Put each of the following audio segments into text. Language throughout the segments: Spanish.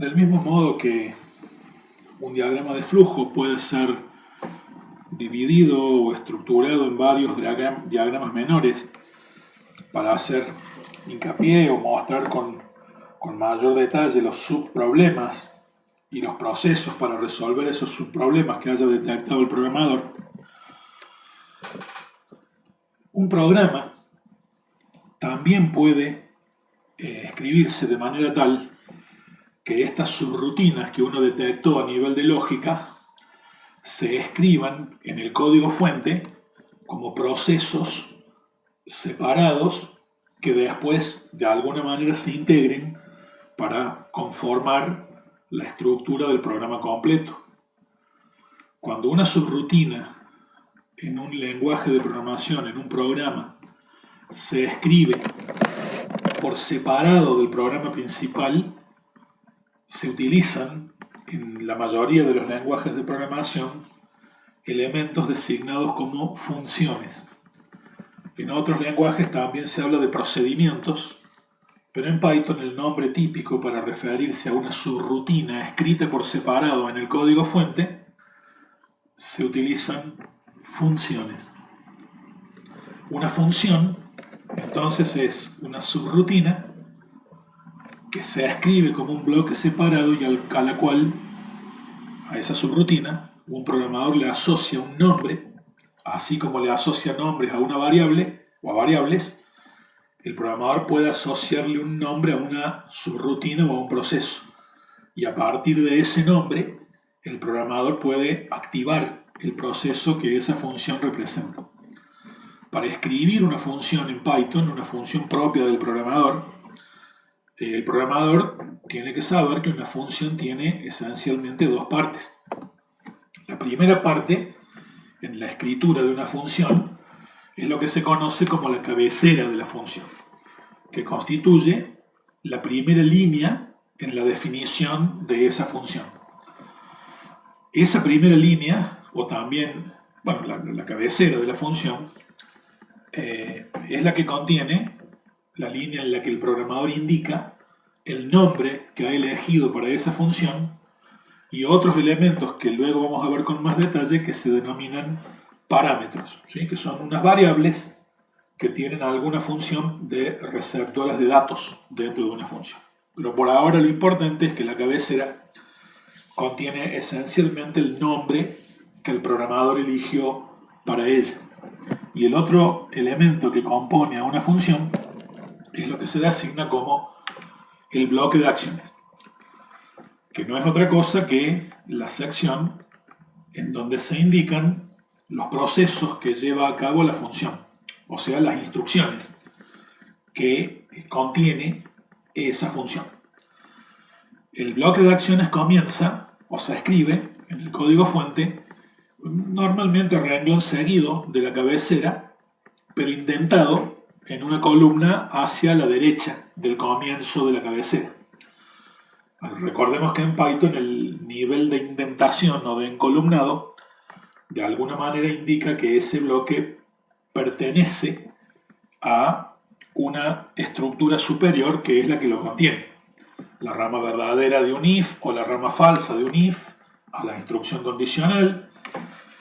Del mismo modo que un diagrama de flujo puede ser dividido o estructurado en varios diagramas menores para hacer hincapié o mostrar con mayor detalle los subproblemas y los procesos para resolver esos subproblemas que haya detectado el programador, un programa también puede escribirse de manera tal que estas subrutinas que uno detectó a nivel de lógica se escriban en el código fuente como procesos separados que después de alguna manera se integren para conformar la estructura del programa completo. Cuando una subrutina en un lenguaje de programación, en un programa, se escribe por separado del programa principal, se utilizan en la mayoría de los lenguajes de programación elementos designados como funciones. En otros lenguajes también se habla de procedimientos, pero en Python el nombre típico para referirse a una subrutina escrita por separado en el código fuente se utilizan funciones. Una función entonces es una subrutina que se escribe como un bloque separado y a la cual, a esa subrutina, un programador le asocia un nombre, así como le asocia nombres a una variable o a variables. El programador puede asociarle un nombre a una subrutina o a un proceso. Y a partir de ese nombre, el programador puede activar el proceso que esa función representa. Para escribir una función en Python, una función propia del programador, el programador tiene que saber que una función tiene esencialmente dos partes. La primera parte, en la escritura de una función, es lo que se conoce como la cabecera de la función, que constituye la primera línea en la definición de esa función. Esa primera línea, o también, bueno, la cabecera de la función, es la que contiene la línea en la que el programador indica el nombre que ha elegido para esa función y otros elementos que luego vamos a ver con más detalle que se denominan parámetros, ¿sí? Que son unas variables que tienen alguna función de receptoras de datos dentro de una función. Pero por ahora lo importante es que la cabecera contiene esencialmente el nombre que el programador eligió para ella. Y el otro elemento que compone a una función es lo que se le asigna como el bloque de acciones, que no es otra cosa que la sección en donde se indican los procesos que lleva a cabo la función, o sea, las instrucciones que contiene esa función. El bloque de acciones comienza, o se escribe en el código fuente, normalmente renglón seguido de la cabecera, pero indentado en una columna hacia la derecha del comienzo de la cabecera. Recordemos que en Python el nivel de indentación o de encolumnado de alguna manera indica que ese bloque pertenece a una estructura superior que es la que lo contiene. La rama verdadera de un if o la rama falsa de un if a la instrucción condicional,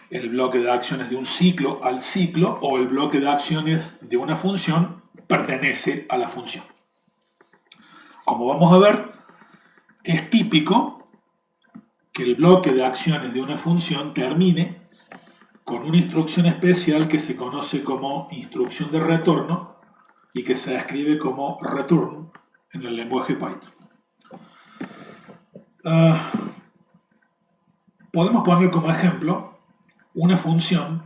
el bloque de acciones de un ciclo al ciclo o el bloque de acciones de una función pertenece a la función. Como vamos a ver, es típico que el bloque de acciones de una función termine con una instrucción especial que se conoce como instrucción de retorno y que se escribe como return en el lenguaje Python. Podemos poner como ejemplo una función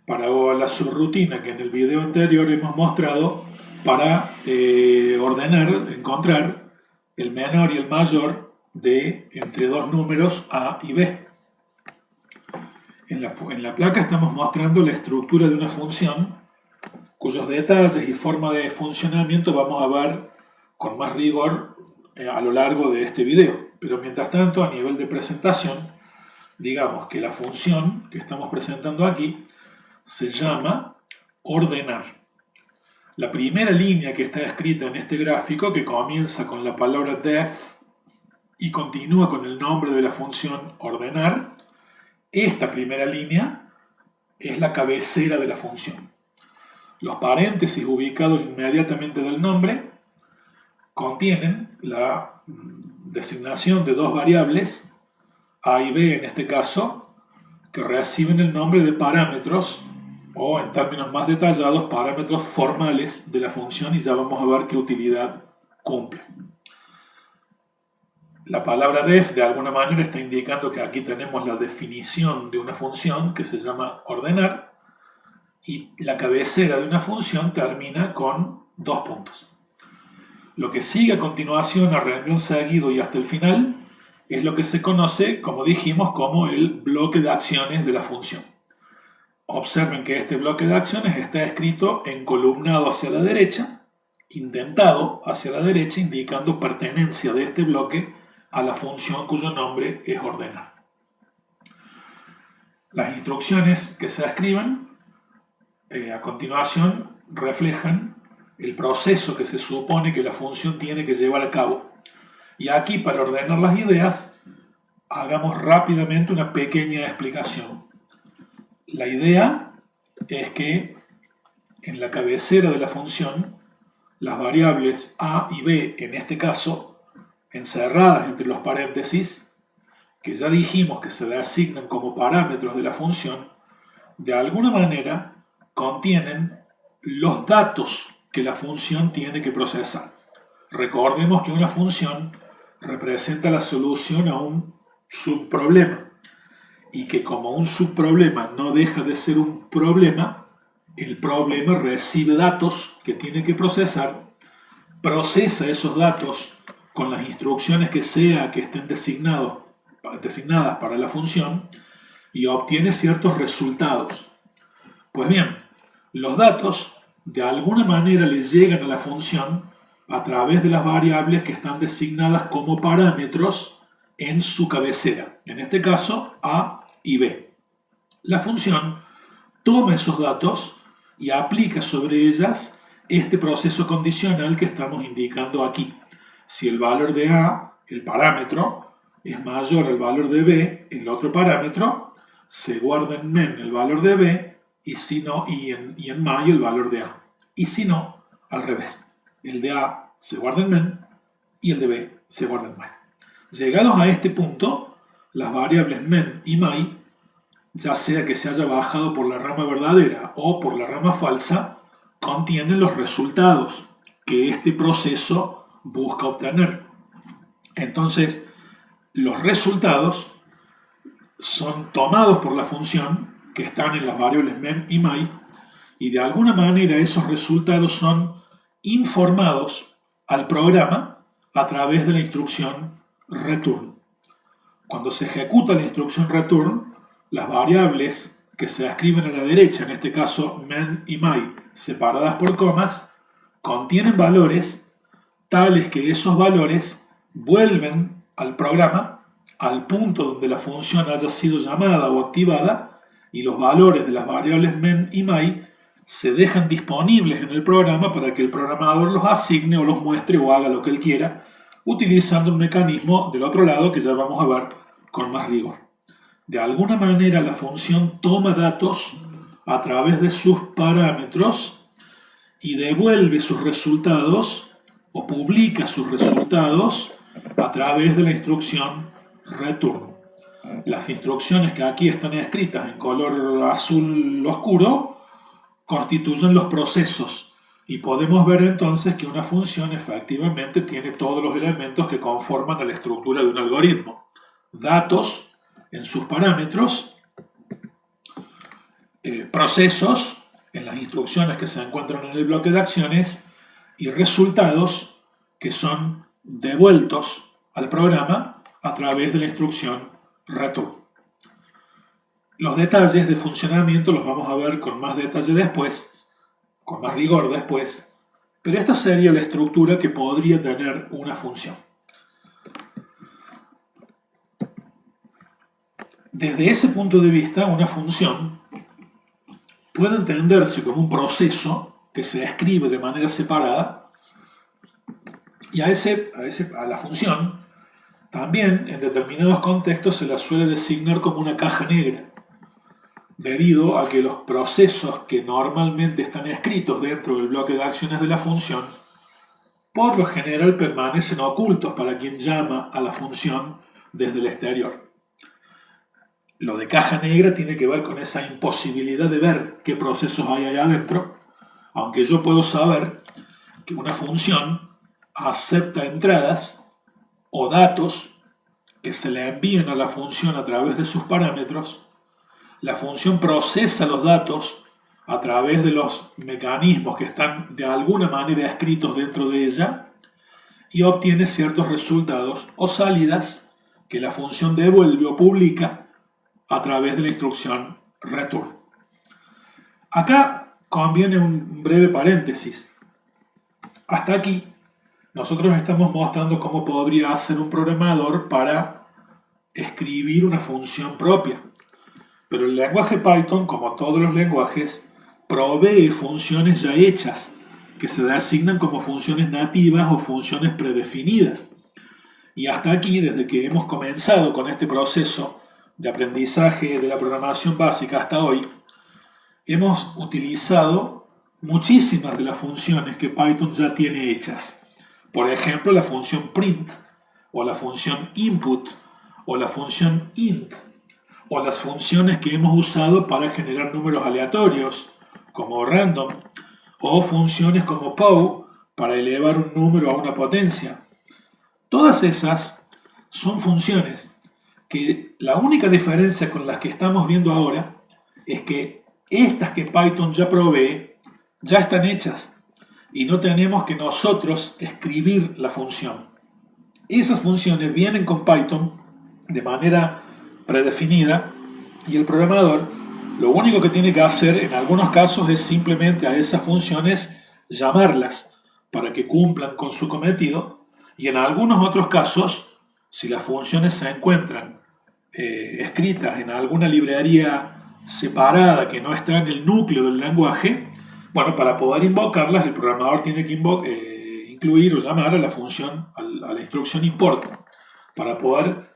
para la subrutina que en el video anterior hemos mostrado para encontrar el menor y el mayor de entre dos números A y B. En la placa estamos mostrando la estructura de una función cuyos detalles y forma de funcionamiento vamos a ver con más rigor a lo largo de este video. Pero mientras tanto, a nivel de presentación, digamos que la función que estamos presentando aquí se llama ordenar. La primera línea que está escrita en este gráfico, que comienza con la palabra def y continúa con el nombre de la función ordenar, esta primera línea es la cabecera de la función. Los paréntesis ubicados inmediatamente del nombre contienen la designación de dos variables, a y b en este caso, que reciben el nombre de parámetros, o en términos más detallados, parámetros formales de la función, y ya vamos a ver qué utilidad cumple. La palabra def de alguna manera está indicando que aquí tenemos la definición de una función que se llama ordenar, y la cabecera de una función termina con dos puntos. Lo que sigue a continuación, a renglón seguido y hasta el final, es lo que se conoce, como dijimos, como el bloque de acciones de la función. Observen que este bloque de acciones está escrito encolumnado hacia la derecha, indentado hacia la derecha, indicando pertenencia de este bloque a la función cuyo nombre es ordenar. Las instrucciones que se escriben a continuación reflejan el proceso que se supone que la función tiene que llevar a cabo. Y aquí, para ordenar las ideas, hagamos rápidamente una pequeña explicación. La idea es que en la cabecera de la función, las variables a y b, en este caso, encerradas entre los paréntesis, que ya dijimos que se le asignan como parámetros de la función, de alguna manera contienen los datos que la función tiene que procesar. Recordemos que una función representa la solución a un subproblema, y que como un subproblema no deja de ser un problema, el problema recibe datos que tiene que procesar, procesa esos datos con las instrucciones que sea que estén designadas para la función y obtiene ciertos resultados. Pues bien, los datos de alguna manera le llegan a la función a través de las variables que están designadas como parámetros en su cabecera, en este caso a y b. La función toma esos datos y aplica sobre ellas este proceso condicional que estamos indicando aquí. Si el valor de a, el parámetro, es mayor al valor de b, el otro parámetro, se guarda en men el valor de b y si no, y en may el valor de a. Y si no, al revés. El de a se guarda en men y el de b se guarda en may. Llegados a este punto, las variables men y may, ya sea que se haya bajado por la rama verdadera o por la rama falsa, contienen los resultados que este proceso busca obtener. Entonces, los resultados son tomados por la función que están en las variables men y may, y de alguna manera esos resultados son informados al programa a través de la instrucción return. Cuando se ejecuta la instrucción return, las variables que se escriben a la derecha, en este caso men y may, separadas por comas, contienen valores tales que esos valores vuelven al programa al punto donde la función haya sido llamada o activada, y los valores de las variables men y may se dejan disponibles en el programa para que el programador los asigne o los muestre o haga lo que él quiera, utilizando un mecanismo del otro lado que ya vamos a ver con más rigor. De alguna manera la función toma datos a través de sus parámetros y devuelve sus resultados o publica sus resultados a través de la instrucción return. Las instrucciones que aquí están escritas en color azul oscuro constituyen los procesos, y podemos ver entonces que una función efectivamente tiene todos los elementos que conforman a la estructura de un algoritmo. Datos en sus parámetros, procesos en las instrucciones que se encuentran en el bloque de acciones y resultados que son devueltos al programa a través de la instrucción return. Los detalles de funcionamiento los vamos a ver con más detalle después, con más rigor después, pero esta sería la estructura que podría tener una función. Desde ese punto de vista, una función puede entenderse como un proceso que se escribe de manera separada, y a la función También en determinados contextos se la suele designar como una caja negra, debido a que los procesos que normalmente están escritos dentro del bloque de acciones de la función, por lo general permanecen ocultos para quien llama a la función desde el exterior. Lo de caja negra tiene que ver con esa imposibilidad de ver qué procesos hay allá adentro, aunque yo puedo saber que una función acepta entradas o datos que se le envíen a la función a través de sus parámetros. La función procesa los datos a través de los mecanismos que están de alguna manera escritos dentro de ella y obtiene ciertos resultados o salidas que la función devuelve o publica a través de la instrucción return. Acá conviene un breve paréntesis. Hasta aquí nosotros estamos mostrando cómo podría hacer un programador para escribir una función propia. Pero el lenguaje Python, como todos los lenguajes, provee funciones ya hechas, que se designan como funciones nativas o funciones predefinidas. Y hasta aquí, desde que hemos comenzado con este proceso de aprendizaje de la programación básica hasta hoy, hemos utilizado muchísimas de las funciones que Python ya tiene hechas. Por ejemplo, la función print, o la función input, o la función int, o las funciones que hemos usado para generar números aleatorios, como random, o funciones como pow, para elevar un número a una potencia. Todas esas son funciones que la única diferencia con las que estamos viendo ahora es que estas que Python ya provee ya están hechas y no tenemos que nosotros escribir la función. Esas funciones vienen con Python de manera predefinida y el programador lo único que tiene que hacer en algunos casos es simplemente a esas funciones llamarlas para que cumplan con su cometido y en algunos otros casos, si las funciones se encuentran escritas en alguna librería separada que no está en el núcleo del lenguaje, bueno, para poder invocarlas el programador tiene que incluir o llamar a la función, a la instrucción import, para poder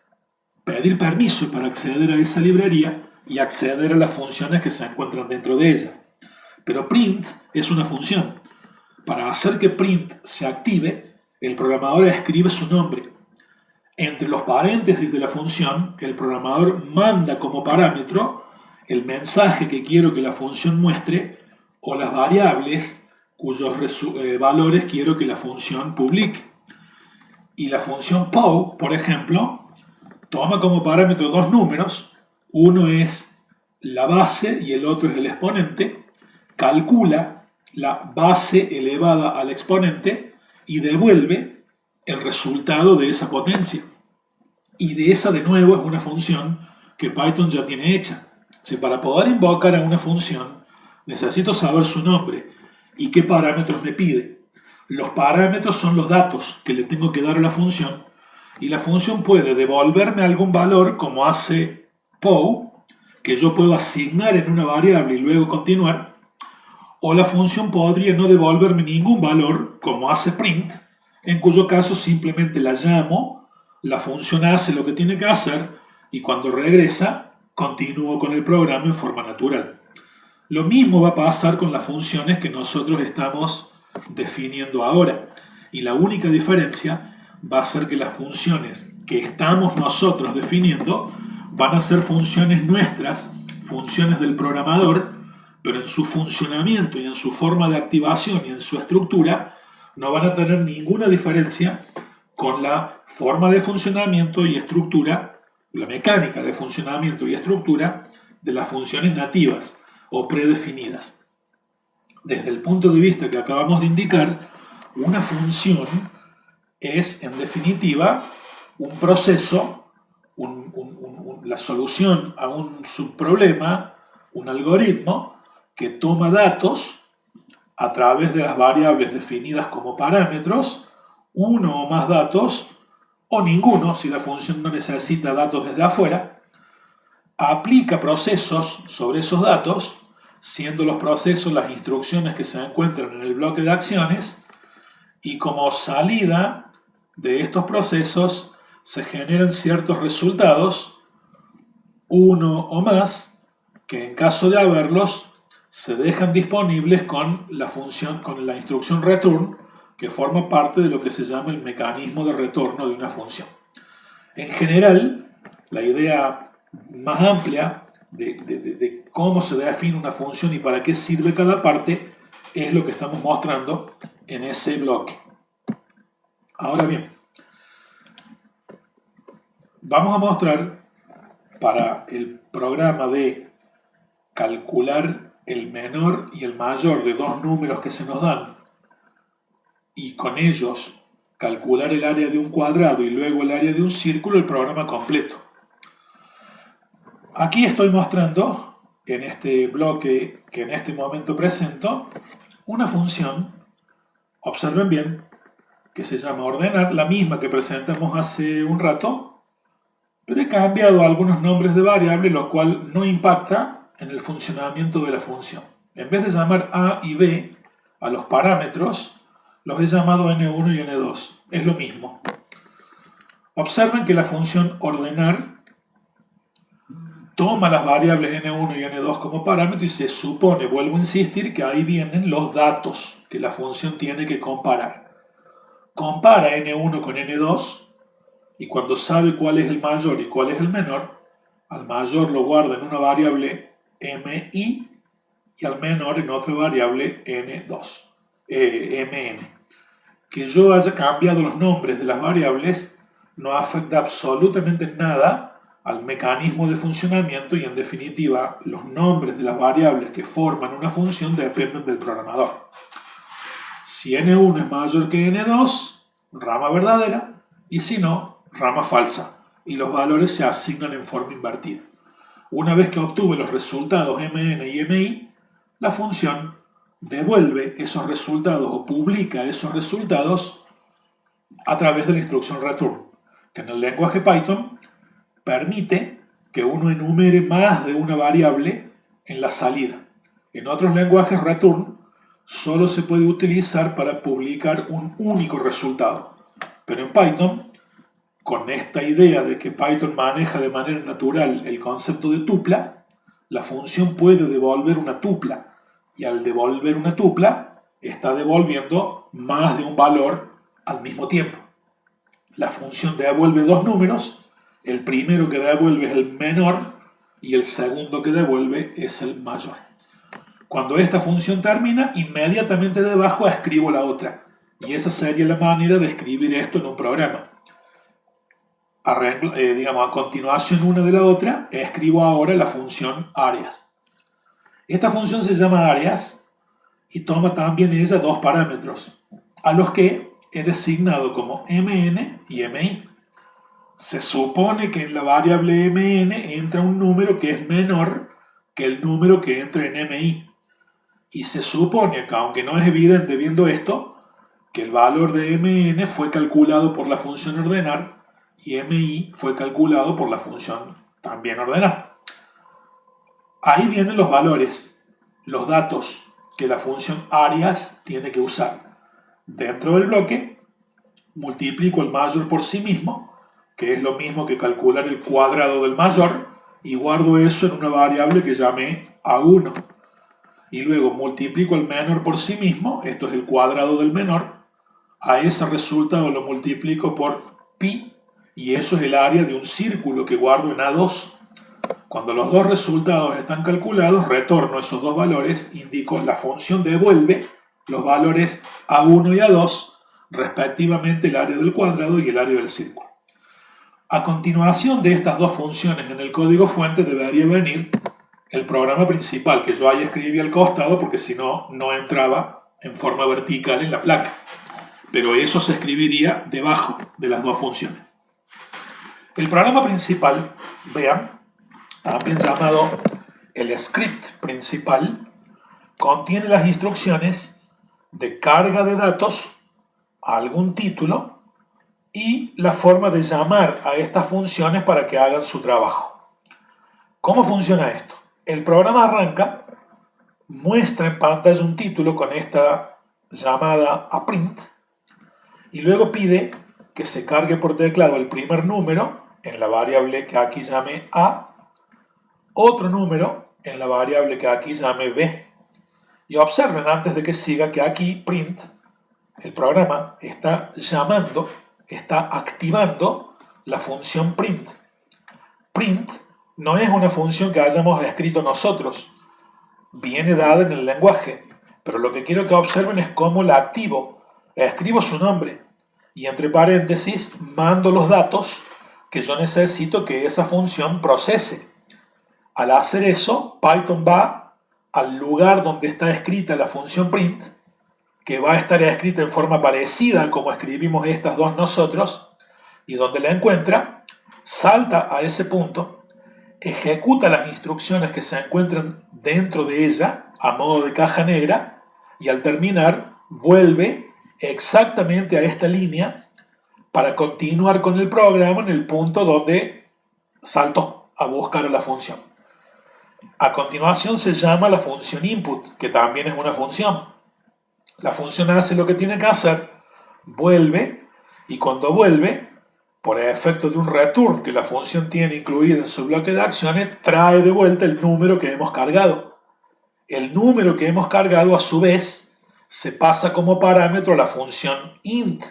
pedir permiso para acceder a esa librería y acceder a las funciones que se encuentran dentro de ellas. Pero print es una función. Para hacer que print se active, el programador escribe su nombre. Entre los paréntesis de la función, el programador manda como parámetro el mensaje que quiero que la función muestre o las variables cuyos valores quiero que la función publique. Y la función pow, por ejemplo, toma como parámetro dos números, uno es la base y el otro es el exponente, calcula la base elevada al exponente y devuelve el resultado de esa potencia. Y de esa de nuevo es una función que Python ya tiene hecha. O sea, para poder invocar a una función necesito saber su nombre y qué parámetros me pide. Los parámetros son los datos que le tengo que dar a la función y la función puede devolverme algún valor como hace pow, que yo puedo asignar en una variable y luego continuar, o la función podría no devolverme ningún valor como hace print, en cuyo caso simplemente la llamo, la función hace lo que tiene que hacer y cuando regresa continúo con el programa en forma natural. Lo mismo va a pasar con las funciones que nosotros estamos definiendo ahora y la única diferencia va a ser que las funciones que estamos nosotros definiendo van a ser funciones nuestras, funciones del programador, pero en su funcionamiento y en su forma de activación y en su estructura no van a tener ninguna diferencia con la forma de funcionamiento y estructura, la mecánica de funcionamiento y estructura de las funciones nativas o predefinidas. Desde el punto de vista que acabamos de indicar, una función es, en definitiva, un proceso, la solución a un subproblema, un algoritmo que toma datos a través de las variables definidas como parámetros, uno o más datos, o ninguno, si la función no necesita datos desde afuera, aplica procesos sobre esos datos, siendo los procesos las instrucciones que se encuentran en el bloque de acciones, y como salida de estos procesos se generan ciertos resultados, uno o más, que en caso de haberlos, se dejan disponibles con la función, con la instrucción return, que forma parte de lo que se llama el mecanismo de retorno de una función. En general, la idea más amplia de cómo se define una función y para qué sirve cada parte es lo que estamos mostrando en ese bloque. Ahora bien, vamos a mostrar para el programa de calcular el menor y el mayor de dos números que se nos dan y con ellos calcular el área de un cuadrado y luego el área de un círculo, el programa completo. Aquí estoy mostrando en este bloque que en este momento presento una función, observen bien, que se llama ordenar, la misma que presentamos hace un rato, pero he cambiado algunos nombres de variables, lo cual no impacta en el funcionamiento de la función. En vez de llamar A y B a los parámetros, los he llamado N1 y N2. Es lo mismo. Observen que la función ordenar toma las variables N1 y N2 como parámetro y se supone, vuelvo a insistir, que ahí vienen los datos que la función tiene que comparar. Compara N1 con N2 y cuando sabe cuál es el mayor y cuál es el menor, al mayor lo guarda en una variable MI y al menor en otra variable N2, MN. Que yo haya cambiado los nombres de las variables no afecta absolutamente nada al mecanismo de funcionamiento y en definitiva los nombres de las variables que forman una función dependen del programador. Si N1 es mayor que N2, rama verdadera, y si no, rama falsa, y los valores se asignan en forma invertida. Una vez que obtuve los resultados MN y MI, la función devuelve esos resultados o publica esos resultados a través de la instrucción return, que en el lenguaje Python permite que uno enumere más de una variable en la salida. En otros lenguajes return solo se puede utilizar para publicar un único resultado, pero en Python, con esta idea de que Python maneja de manera natural el concepto de tupla, la función puede devolver una tupla y al devolver una tupla está devolviendo más de un valor al mismo tiempo. La función devuelve dos números, el primero que devuelve es el menor y el segundo que devuelve es el mayor. Cuando esta función termina, inmediatamente debajo escribo la otra y esa sería la manera de escribir esto en un programa. A continuación una de la otra, escribo ahora la función Arias. Esta función se llama Arias y toma también ella dos parámetros, a los que he designado como MN y MI. Se supone que en la variable MN entra un número que es menor que el número que entra en MI. Y se supone que, aunque no es evidente viendo esto, que el valor de MN fue calculado por la función ordenar y MI fue calculado por la función también ordenar. Ahí vienen los valores, los datos que la función Arias tiene que usar. Dentro del bloque, multiplico el mayor por sí mismo, que es lo mismo que calcular el cuadrado del mayor, y guardo eso en una variable que llamé A1. Y luego multiplico el menor por sí mismo, esto es el cuadrado del menor, a ese resultado lo multiplico por pi, y eso es el área de un círculo que guardo en A2. Cuando los dos resultados están calculados, retorno esos dos valores, indico la función devuelve los valores A1 y A2, respectivamente el área del cuadrado y el área del círculo. A continuación de estas dos funciones en el código fuente debería venir el programa principal que yo ahí escribí al costado porque si no, no entraba en forma vertical en la placa. Pero eso se escribiría debajo de las dos funciones. El programa principal, vean, también llamado el script principal, contiene las instrucciones de carga de datos a algún título y la forma de llamar a estas funciones para que hagan su trabajo. ¿Cómo funciona esto? El programa arranca, muestra en pantalla un título con esta llamada a print y luego pide que se cargue por teclado el primer número en la variable que aquí llame A, otro número en la variable que aquí llame B. Y observen antes de que siga que aquí print, el programa está llamando, está activando la función print. Print no es una función que hayamos escrito nosotros, viene dada en el lenguaje, pero lo que quiero que observen es cómo la activo. Escribo su nombre y entre paréntesis mando los datos que yo necesito que esa función procese. Al hacer eso, Python va al lugar donde está escrita la función print, que va a estar escrita en forma parecida como escribimos estas dos nosotros, y donde la encuentra, salta a ese punto, ejecuta las instrucciones que se encuentran dentro de ella a modo de caja negra y al terminar vuelve exactamente a esta línea para continuar con el programa en el punto donde saltó a buscar a la función. A continuación se llama la función input, que también es una función. La función hace lo que tiene que hacer, vuelve, y cuando vuelve, por efecto de un return que la función tiene incluido en su bloque de acciones, trae de vuelta el número que hemos cargado. El número que hemos cargado, a su vez, se pasa como parámetro a la función int,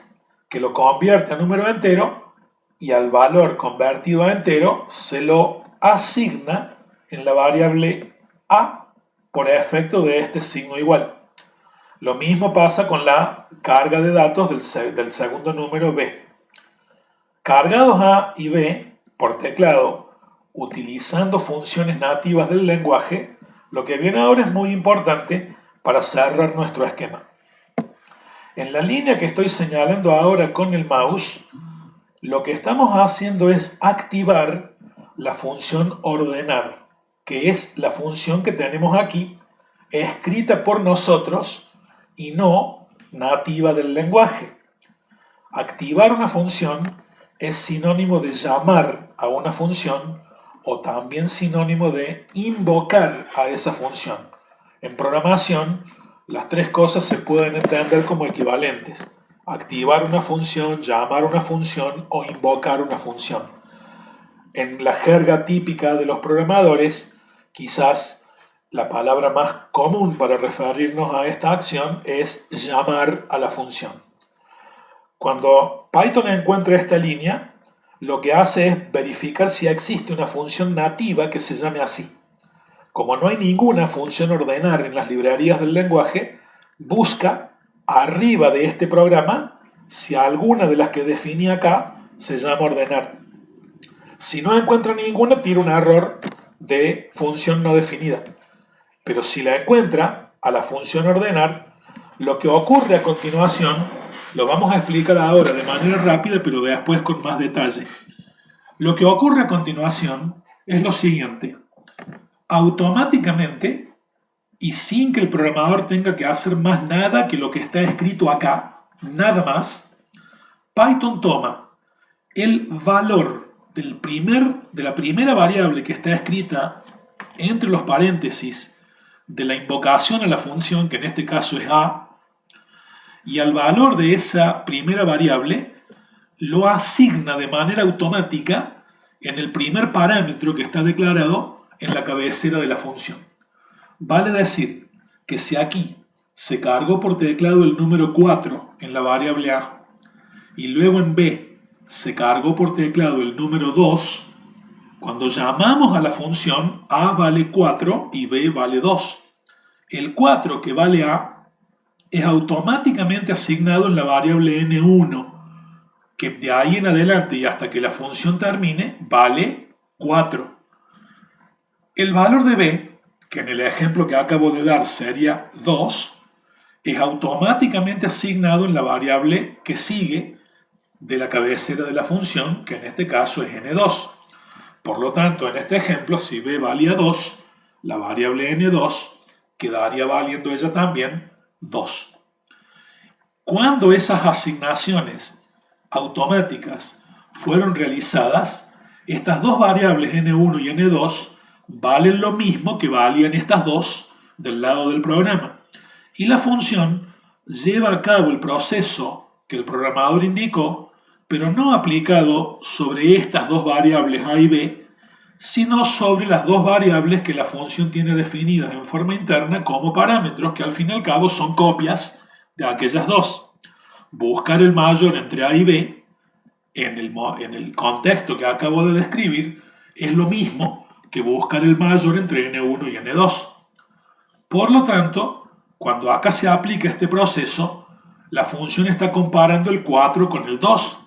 que lo convierte a número entero, y al valor convertido a entero se lo asigna en la variable a por efecto de este signo igual. Lo mismo pasa con la carga de datos del segundo número b. Cargados A y B por teclado, utilizando funciones nativas del lenguaje, lo que viene ahora es muy importante para cerrar nuestro esquema. En la línea que estoy señalando ahora con el mouse, lo que estamos haciendo es activar la función ordenar, que es la función que tenemos aquí, escrita por nosotros y no nativa del lenguaje. Activar una función es sinónimo de llamar a una función o también sinónimo de invocar a esa función. En programación, las tres cosas se pueden entender como equivalentes. Activar una función, llamar una función o invocar una función. En la jerga típica de los programadores, quizás la palabra más común para referirnos a esta acción es llamar a la función. Cuando Python encuentra esta línea, lo que hace es verificar si existe una función nativa que se llame así. Como no hay ninguna función ordenar en las librerías del lenguaje, busca arriba de este programa si alguna de las que definí acá se llama ordenar. Si no encuentra ninguna, tira un error de función no definida. Pero si la encuentra a la función ordenar, lo que ocurre a continuación lo vamos a explicar ahora de manera rápida, pero después con más detalle. Lo que ocurre a continuación es lo siguiente. Automáticamente, y sin que el programador tenga que hacer más nada que lo que está escrito acá, nada más, Python toma el valor de la primera variable que está escrita entre los paréntesis de la invocación a la función, que en este caso es a, y al valor de esa primera variable lo asigna de manera automática en el primer parámetro que está declarado en la cabecera de la función. Vale decir que si aquí se cargó por teclado el número 4 en la variable a y luego en b se cargó por teclado el número 2, cuando llamamos a la función a vale 4 y b vale 2. El 4 que vale a es automáticamente asignado en la variable n1, que de ahí en adelante y hasta que la función termine vale 4. El valor de b, que en el ejemplo que acabo de dar sería 2, es automáticamente asignado en la variable que sigue de la cabecera de la función, que en este caso es n2. Por lo tanto, en este ejemplo, si b valía 2, la variable n2 quedaría valiendo ella también 2. Cuando esas asignaciones automáticas fueron realizadas, estas dos variables n1 y n2 valen lo mismo que valían estas dos del lado del programa. Y la función lleva a cabo el proceso que el programador indicó pero no aplicado sobre estas dos variables a y b, sino sobre las dos variables que la función tiene definidas en forma interna como parámetros, que al fin y al cabo son copias de aquellas dos. Buscar el mayor entre a y b en el contexto que acabo de describir es lo mismo que buscar el mayor entre n1 y n2. Por lo tanto, cuando acá se aplica este proceso, la función está comparando el 4 con el 2.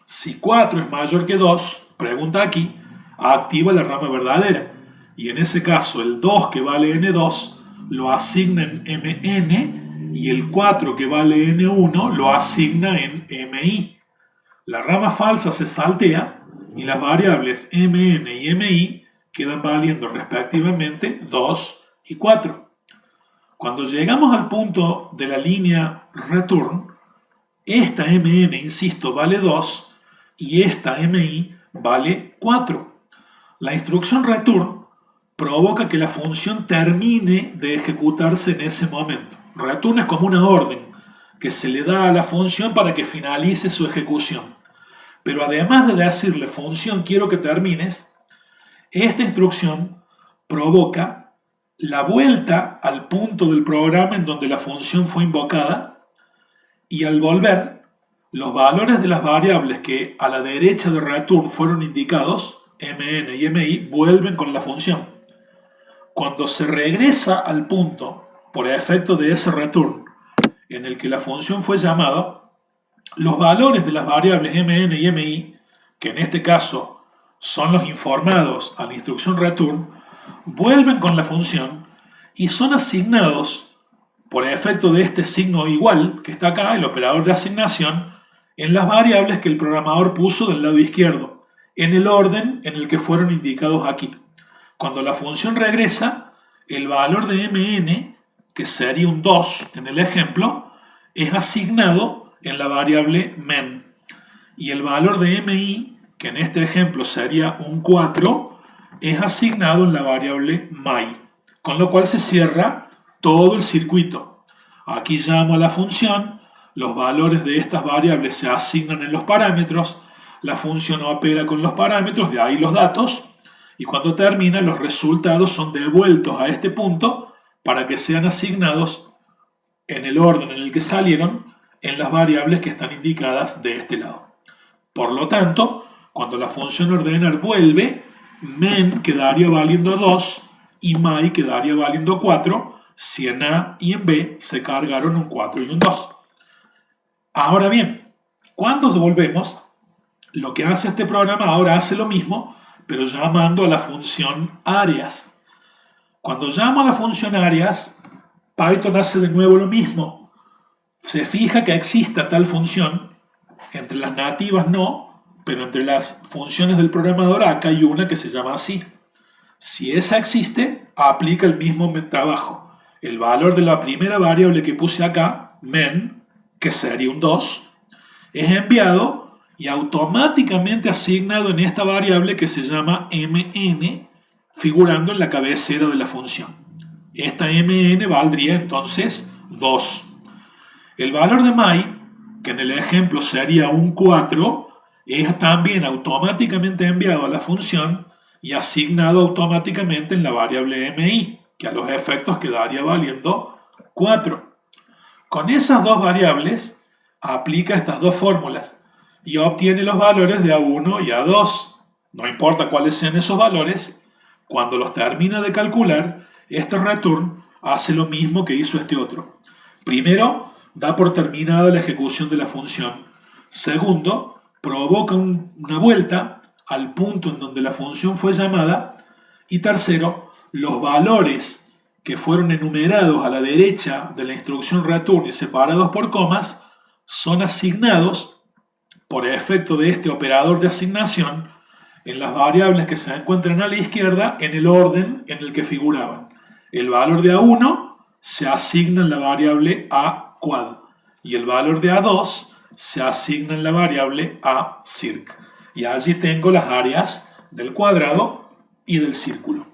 Si 4 es mayor que 2, pregunta aquí, activa la rama verdadera. Y en ese caso, el 2 que vale n2 lo asigna en mn y el 4 que vale n1 lo asigna en mi. La rama falsa se saltea y las variables mn y mi quedan valiendo respectivamente 2 y 4. Cuando llegamos al punto de la línea return, esta mn, insisto, vale 2 y esta mi vale 4. La instrucción return provoca que la función termine de ejecutarse en ese momento. Return es como una orden que se le da a la función para que finalice su ejecución. Pero además de decirle función quiero que termines, esta instrucción provoca la vuelta al punto del programa en donde la función fue invocada y al volver, los valores de las variables que a la derecha de return fueron indicados, mn y mi, vuelven con la función. Cuando se regresa al punto, por efecto de ese return, en el que la función fue llamada, los valores de las variables mn y mi, que en este caso son los informados a la instrucción return, vuelven con la función y son asignados por efecto de este signo igual que está acá, el operador de asignación, en las variables que el programador puso del lado izquierdo, en el orden en el que fueron indicados aquí. Cuando la función regresa, el valor de mn, que sería un 2 en el ejemplo, es asignado en la variable men. Y el valor de mi, que en este ejemplo sería un 4, es asignado en la variable my. Con lo cual se cierra todo el circuito. Aquí llamo a la función, los valores de estas variables se asignan en los parámetros, la función opera con los parámetros, de ahí los datos, y cuando termina los resultados son devueltos a este punto para que sean asignados en el orden en el que salieron en las variables que están indicadas de este lado. Por lo tanto, cuando la función ordenar vuelve, men quedaría valiendo 2 y my quedaría valiendo 4 si en A y en B se cargaron un 4 y un 2. Ahora bien, cuando volvemos, lo que hace este programa ahora hace lo mismo, pero llamando a la función áreas. Cuando llamo a la función áreas, Python hace de nuevo lo mismo. Se fija que exista tal función, entre las nativas no, pero entre las funciones del programador acá hay una que se llama así. Si esa existe, aplica el mismo trabajo. El valor de la primera variable que puse acá, men, que sería un 2, es enviado y automáticamente asignado en esta variable que se llama mn, figurando en la cabecera de la función. Esta mn valdría entonces 2. El valor de my, que en el ejemplo sería un 4, es también automáticamente enviado a la función y asignado automáticamente en la variable mi, que a los efectos quedaría valiendo 4. Con esas dos variables aplica estas dos fórmulas y obtiene los valores de A1 y A2. No importa cuáles sean esos valores, cuando los termina de calcular, este return hace lo mismo que hizo este otro. Primero, da por terminada la ejecución de la función. Segundo, provoca una vuelta al punto en donde la función fue llamada. Y tercero, los valores que fueron enumerados a la derecha de la instrucción return y separados por comas son asignados por efecto de este operador de asignación en las variables que se encuentran a la izquierda en el orden en el que figuraban. El valor de A1 se asigna en la variable A_quad y el valor de A2 se asigna en la variable A_circ. Y allí tengo las áreas del cuadrado y del círculo.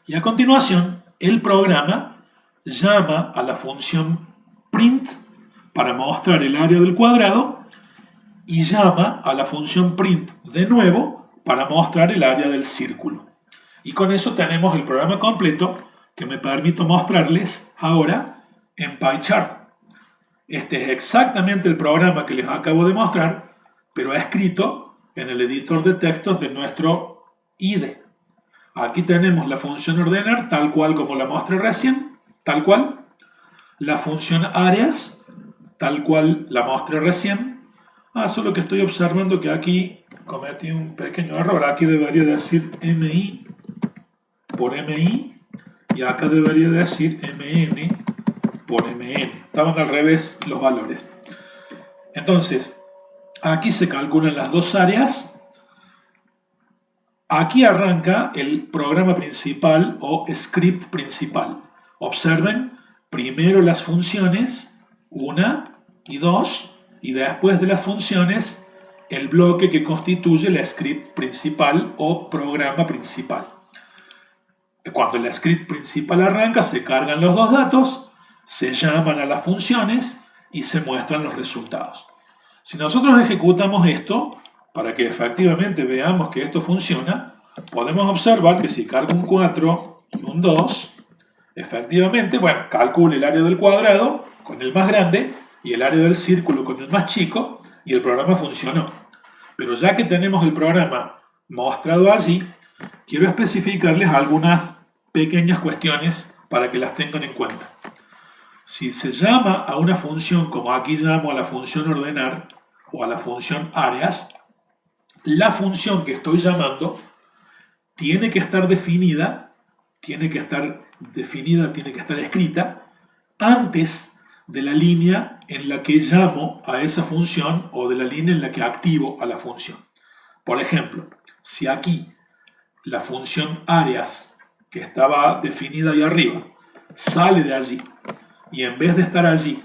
Y a continuación, el programa llama a la función print para mostrar el área del cuadrado y llama a la función print de nuevo para mostrar el área del círculo. Y con eso tenemos el programa completo que me permito mostrarles ahora en PyCharm. Este es exactamente el programa que les acabo de mostrar, pero escrito en el editor de textos de nuestro IDE. Aquí tenemos la función ordenar, tal cual como la mostré recién, tal cual. La función áreas, tal cual la mostré recién. Solo que estoy observando que aquí cometí un pequeño error. Aquí debería decir MI por MI y acá debería decir MN por MN. Estaban al revés los valores. Entonces, aquí se calculan las dos áreas. Aquí arranca el programa principal o script principal. Observen primero las funciones 1 y 2 y después de las funciones el bloque que constituye el script principal o programa principal. Cuando el script principal arranca, se cargan los dos datos, se llaman a las funciones y se muestran los resultados. Si nosotros ejecutamos esto, para que efectivamente veamos que esto funciona, podemos observar que si cargo un 4 y un 2, efectivamente, bueno, calcule el área del cuadrado con el más grande y el área del círculo con el más chico y el programa funcionó. Pero ya que tenemos el programa mostrado allí, quiero especificarles algunas pequeñas cuestiones para que las tengan en cuenta. Si se llama a una función como aquí llamo a la función ordenar o a la función áreas, la función que estoy llamando tiene que estar definida, tiene que estar escrita antes de la línea en la que llamo a esa función o de la línea en la que activo a la función. Por ejemplo, si aquí la función áreas que estaba definida ahí arriba sale de allí y en vez de estar allí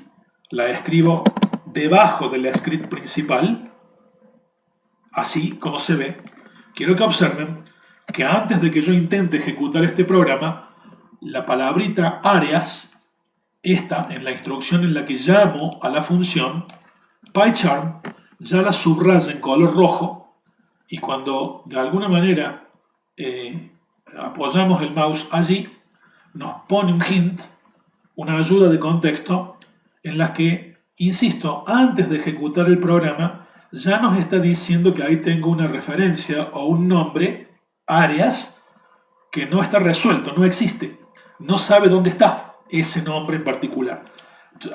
la escribo debajo del script principal, así como se ve, quiero que observen que antes de que yo intente ejecutar este programa, la palabrita áreas, esta en la instrucción en la que llamo a la función, PyCharm ya la subraya en color rojo y cuando de alguna manera apoyamos el mouse allí, nos pone un hint, una ayuda de contexto en la que, insisto, antes de ejecutar el programa, ya nos está diciendo que ahí tengo una referencia o un nombre, áreas, que no está resuelto, no existe. No sabe dónde está ese nombre en particular.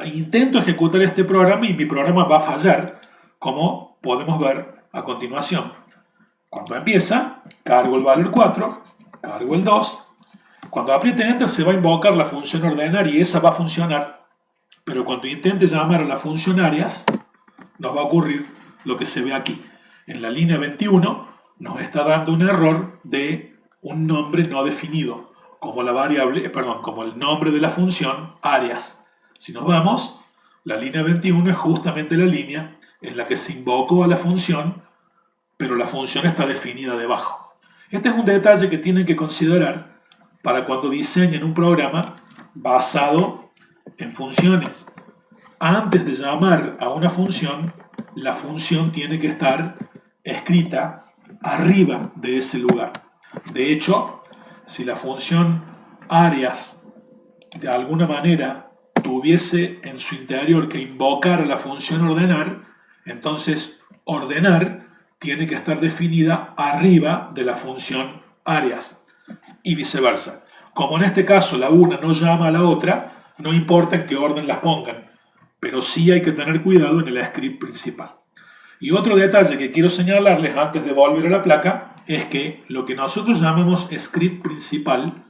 Intento ejecutar este programa y mi programa va a fallar, como podemos ver a continuación. Cuando empieza, cargo el valor 4, cargo el 2. Cuando apriete Enter se va a invocar la función ordenar y esa va a funcionar. Pero cuando intente llamar a la función áreas, nos va a ocurrir lo que se ve aquí. En la línea 21 nos está dando un error de un nombre no definido, como como el nombre de la función áreas. Si nos vamos, la línea 21 es justamente la línea en la que se invocó a la función, pero la función está definida debajo. Este es un detalle que tienen que considerar para cuando diseñen un programa basado en funciones. Antes de llamar a una función, la función tiene que estar escrita arriba de ese lugar. De hecho, si la función áreas de alguna manera tuviese en su interior que invocar a la función ordenar, entonces ordenar tiene que estar definida arriba de la función áreas y viceversa. Como en este caso la una no llama a la otra, no importa en qué orden las pongan, pero sí hay que tener cuidado en el script principal. Y otro detalle que quiero señalarles antes de volver a la placa es que lo que nosotros llamamos script principal,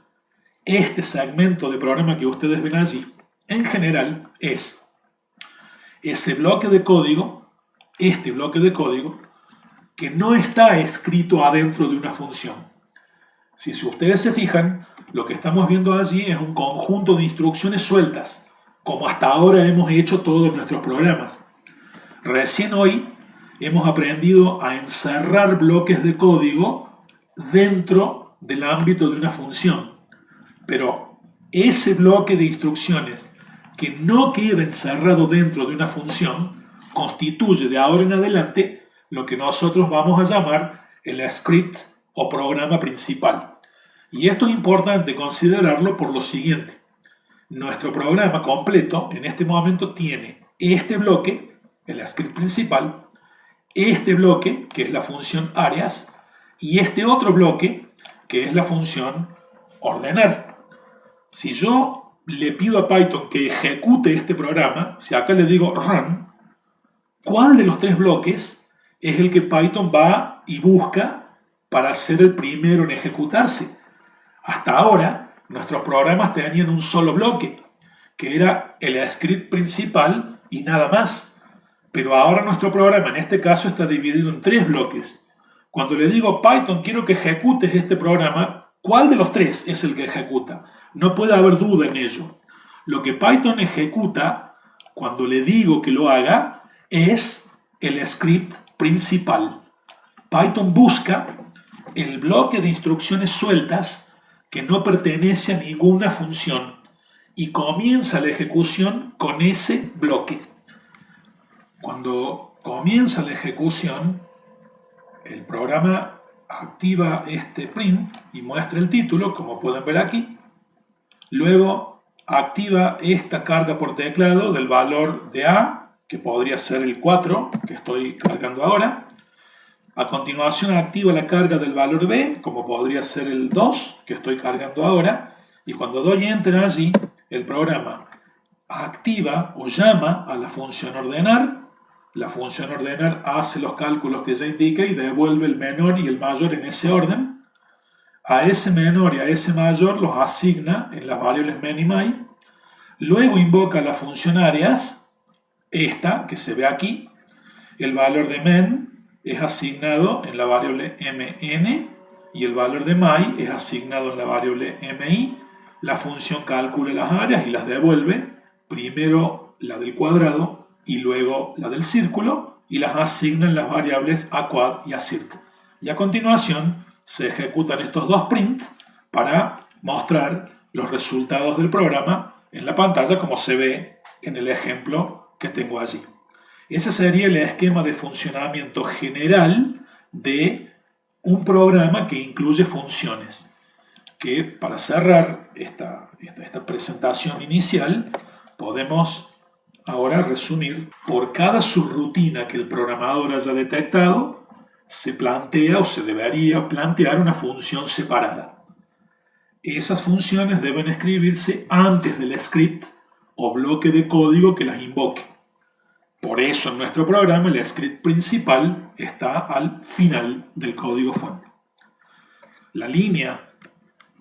este segmento de programa que ustedes ven allí, en general es ese bloque de código, este bloque de código, que no está escrito adentro de una función. Si ustedes se fijan, lo que estamos viendo allí es un conjunto de instrucciones sueltas, como hasta ahora hemos hecho todos nuestros programas. Recién hoy hemos aprendido a encerrar bloques de código dentro del ámbito de una función. Pero ese bloque de instrucciones que no queda encerrado dentro de una función, constituye de ahora en adelante lo que nosotros vamos a llamar el script o programa principal. Y esto es importante considerarlo por lo siguiente. Nuestro programa completo en este momento tiene este bloque, el script principal, este bloque, que es la función alias, y este otro bloque, que es la función ordenar. Si yo le pido a Python que ejecute este programa, si acá le digo run, ¿cuál de los tres bloques es el que Python va y busca para ser el primero en ejecutarse? Hasta ahora, nuestros programas tenían un solo bloque, que era el script principal y nada más. Pero ahora nuestro programa, en este caso, está dividido en tres bloques. Cuando le digo Python, quiero que ejecutes este programa, ¿cuál de los tres es el que ejecuta? No puede haber duda en ello. Lo que Python ejecuta, cuando le digo que lo haga, es el script principal. Python busca el bloque de instrucciones sueltas que no pertenece a ninguna función y comienza la ejecución con ese bloque. Cuando comienza la ejecución, el programa activa este print y muestra el título, como pueden ver aquí. Luego activa esta carga por teclado del valor de A, que podría ser el 4, que estoy cargando ahora. A continuación activa la carga del valor B, como podría ser el 2, que estoy cargando ahora. Y cuando doy Enter allí, el programa activa o llama a la función ordenar. La función ordenar hace los cálculos que ya indica y devuelve el menor y el mayor en ese orden. A ese menor y a ese mayor los asigna en las variables men y my. Luego invoca la función alias, esta que se ve aquí. El valor de men es asignado en la variable mn y el valor de my es asignado en la variable mi. La función calcula las áreas y las devuelve, primero la del cuadrado y luego la del círculo, y las asigna en las variables a quad y a circ. Y a continuación se ejecutan estos dos prints para mostrar los resultados del programa en la pantalla, como se ve en el ejemplo que tengo allí. Ese sería el esquema de funcionamiento general de un programa que incluye funciones. Que para cerrar esta presentación inicial, podemos ahora resumir. Por cada subrutina que el programador haya detectado, se plantea o se debería plantear una función separada. Esas funciones deben escribirse antes del script o bloque de código que las invoque. Por eso en nuestro programa el script principal está al final del código fuente. La línea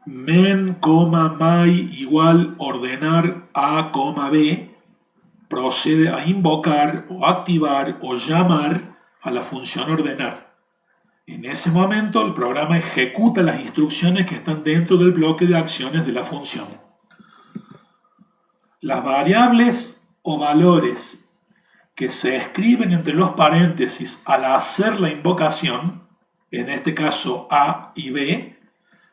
men, my igual ordenar a, b procede a invocar o activar o llamar a la función ordenar. En ese momento el programa ejecuta las instrucciones que están dentro del bloque de acciones de la función. Las variables o valores que se escriben entre los paréntesis al hacer la invocación, en este caso A y B,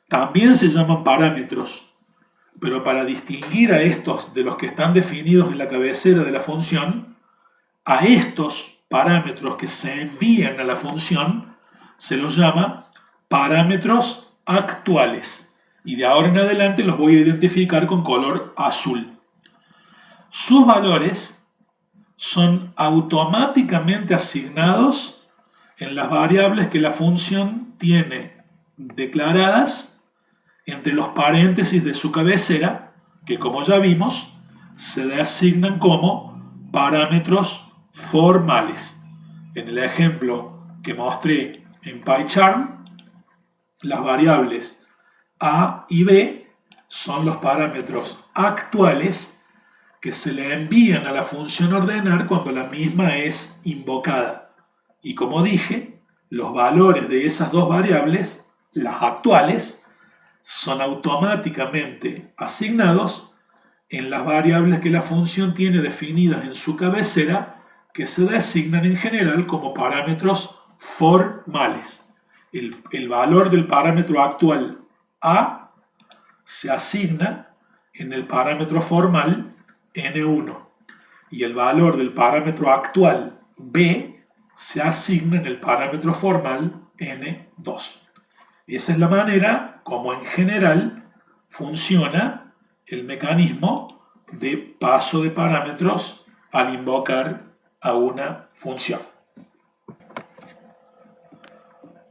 también se llaman parámetros, pero para distinguir a estos de los que están definidos en la cabecera de la función, a estos parámetros que se envían a la función se los llama parámetros actuales, y de ahora en adelante los voy a identificar con color azul. Sus valores son automáticamente asignados en las variables que la función tiene declaradas entre los paréntesis de su cabecera, que como ya vimos, se designan como parámetros formales. En el ejemplo que mostré en PyCharm, las variables A y B son los parámetros actuales que se le envían a la función ordenar cuando la misma es invocada. Y como dije, los valores de esas dos variables, las actuales, son automáticamente asignados en las variables que la función tiene definidas en su cabecera, que se designan en general como parámetros formales. El valor del parámetro actual A se asigna en el parámetro formal N1 y el valor del parámetro actual b se asigna en el parámetro formal n2. Esa es la manera como en general funciona el mecanismo de paso de parámetros al invocar a una función.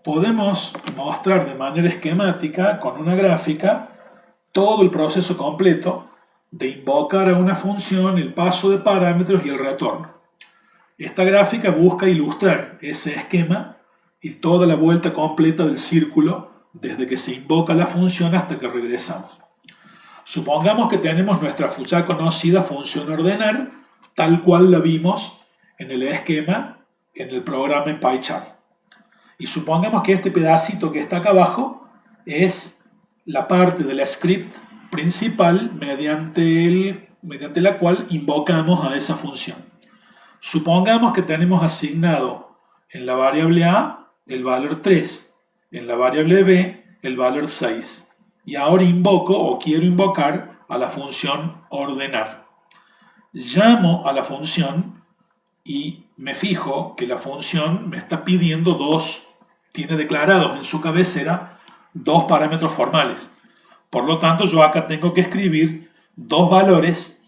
Podemos mostrar de manera esquemática, con una gráfica, todo el proceso completo de invocar a una función, el paso de parámetros y el retorno. Esta gráfica busca ilustrar ese esquema y toda la vuelta completa del círculo desde que se invoca la función hasta que regresamos. Supongamos que tenemos nuestra ya conocida función ordenar, tal cual la vimos en el esquema en el programa en PyCharm. Y supongamos que este pedacito que está acá abajo es la parte de la script principal mediante la cual invocamos a esa función. Supongamos que tenemos asignado en la variable a el valor 3, en la variable b el valor 6. Y ahora invoco o quiero invocar a la función ordenar. Llamo a la función y me fijo que la función me está pidiendo tiene declarados en su cabecera dos parámetros formales. Por lo tanto, yo acá tengo que escribir dos valores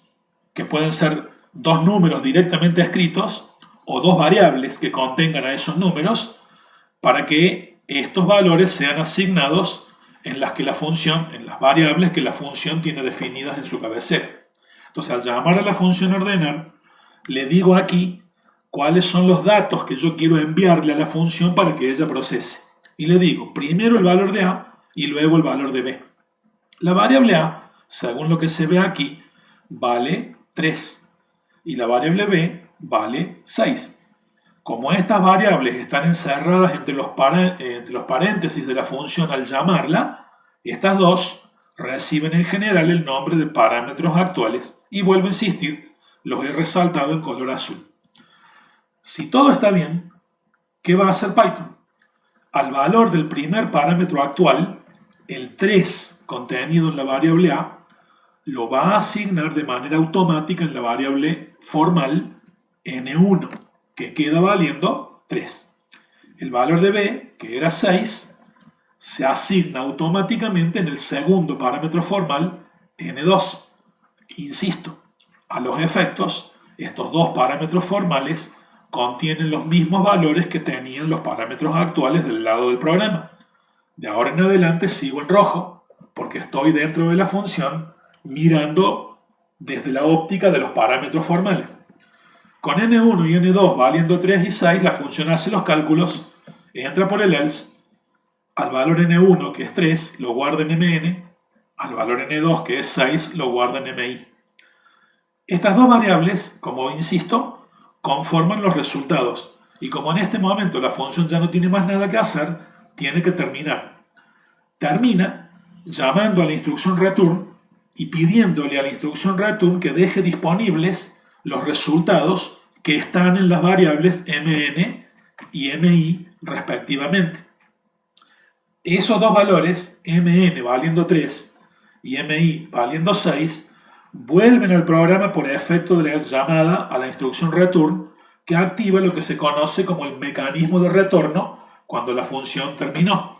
que pueden ser dos números directamente escritos o dos variables que contengan a esos números para que estos valores sean asignados en las variables que la función tiene definidas en su cabecera. Entonces, al llamar a la función ordenar, le digo aquí cuáles son los datos que yo quiero enviarle a la función para que ella procese. Y le digo primero el valor de A y luego el valor de B. La variable A, según lo que se ve aquí, vale 3 y la variable B vale 6. Como estas variables están encerradas entre los paréntesis de la función al llamarla, estas dos reciben en general el nombre de parámetros actuales y vuelvo a insistir, los he resaltado en color azul. Si todo está bien, ¿qué va a hacer Python? Al valor del primer parámetro actual, el 3 contenido en la variable A, lo va a asignar de manera automática en la variable formal n1, que queda valiendo 3. El valor de B, que era 6, se asigna automáticamente en el segundo parámetro formal n2. Insisto, a los efectos, estos dos parámetros formales contienen los mismos valores que tenían los parámetros actuales del lado del programa. De ahora en adelante sigo en rojo, porque estoy dentro de la función mirando desde la óptica de los parámetros formales. Con n1 y n2 valiendo 3 y 6, la función hace los cálculos, entra por el else, al valor n1 que es 3 lo guarda en mn, al valor n2 que es 6 lo guarda en mi. Estas dos variables, como insisto, conforman los resultados y como en este momento la función ya no tiene más nada que hacer, tiene que terminar. Termina llamando a la instrucción return y pidiéndole a la instrucción return que deje disponibles los resultados que están en las variables mn y mi respectivamente. Esos dos valores, mn valiendo 3 y mi valiendo 6, vuelven al programa por efecto de la llamada a la instrucción return que activa lo que se conoce como el mecanismo de retorno cuando la función terminó.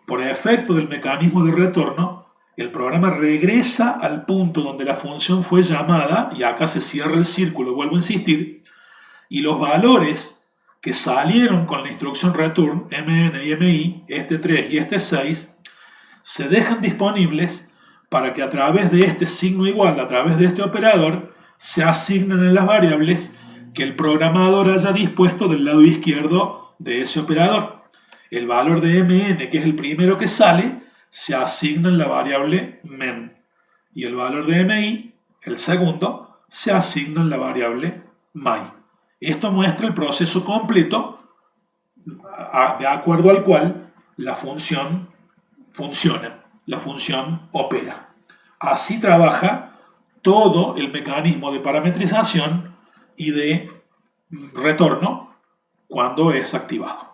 Por efecto del mecanismo de retorno, el programa regresa al punto donde la función fue llamada, y acá se cierra el círculo, vuelvo a insistir, y los valores que salieron con la instrucción return, mn y mi, este 3 y este 6, se dejan disponibles para que a través de este signo igual, a través de este operador, se asignen en las variables que el programador haya dispuesto del lado izquierdo de ese operador. El valor de mn, que es el primero que sale, se asigna en la variable men. Y el valor de mi, el segundo, se asigna en la variable my. Esto muestra el proceso completo de acuerdo al cual la función funciona, la función opera. Así trabaja todo el mecanismo de parametrización y de retorno cuando es activado.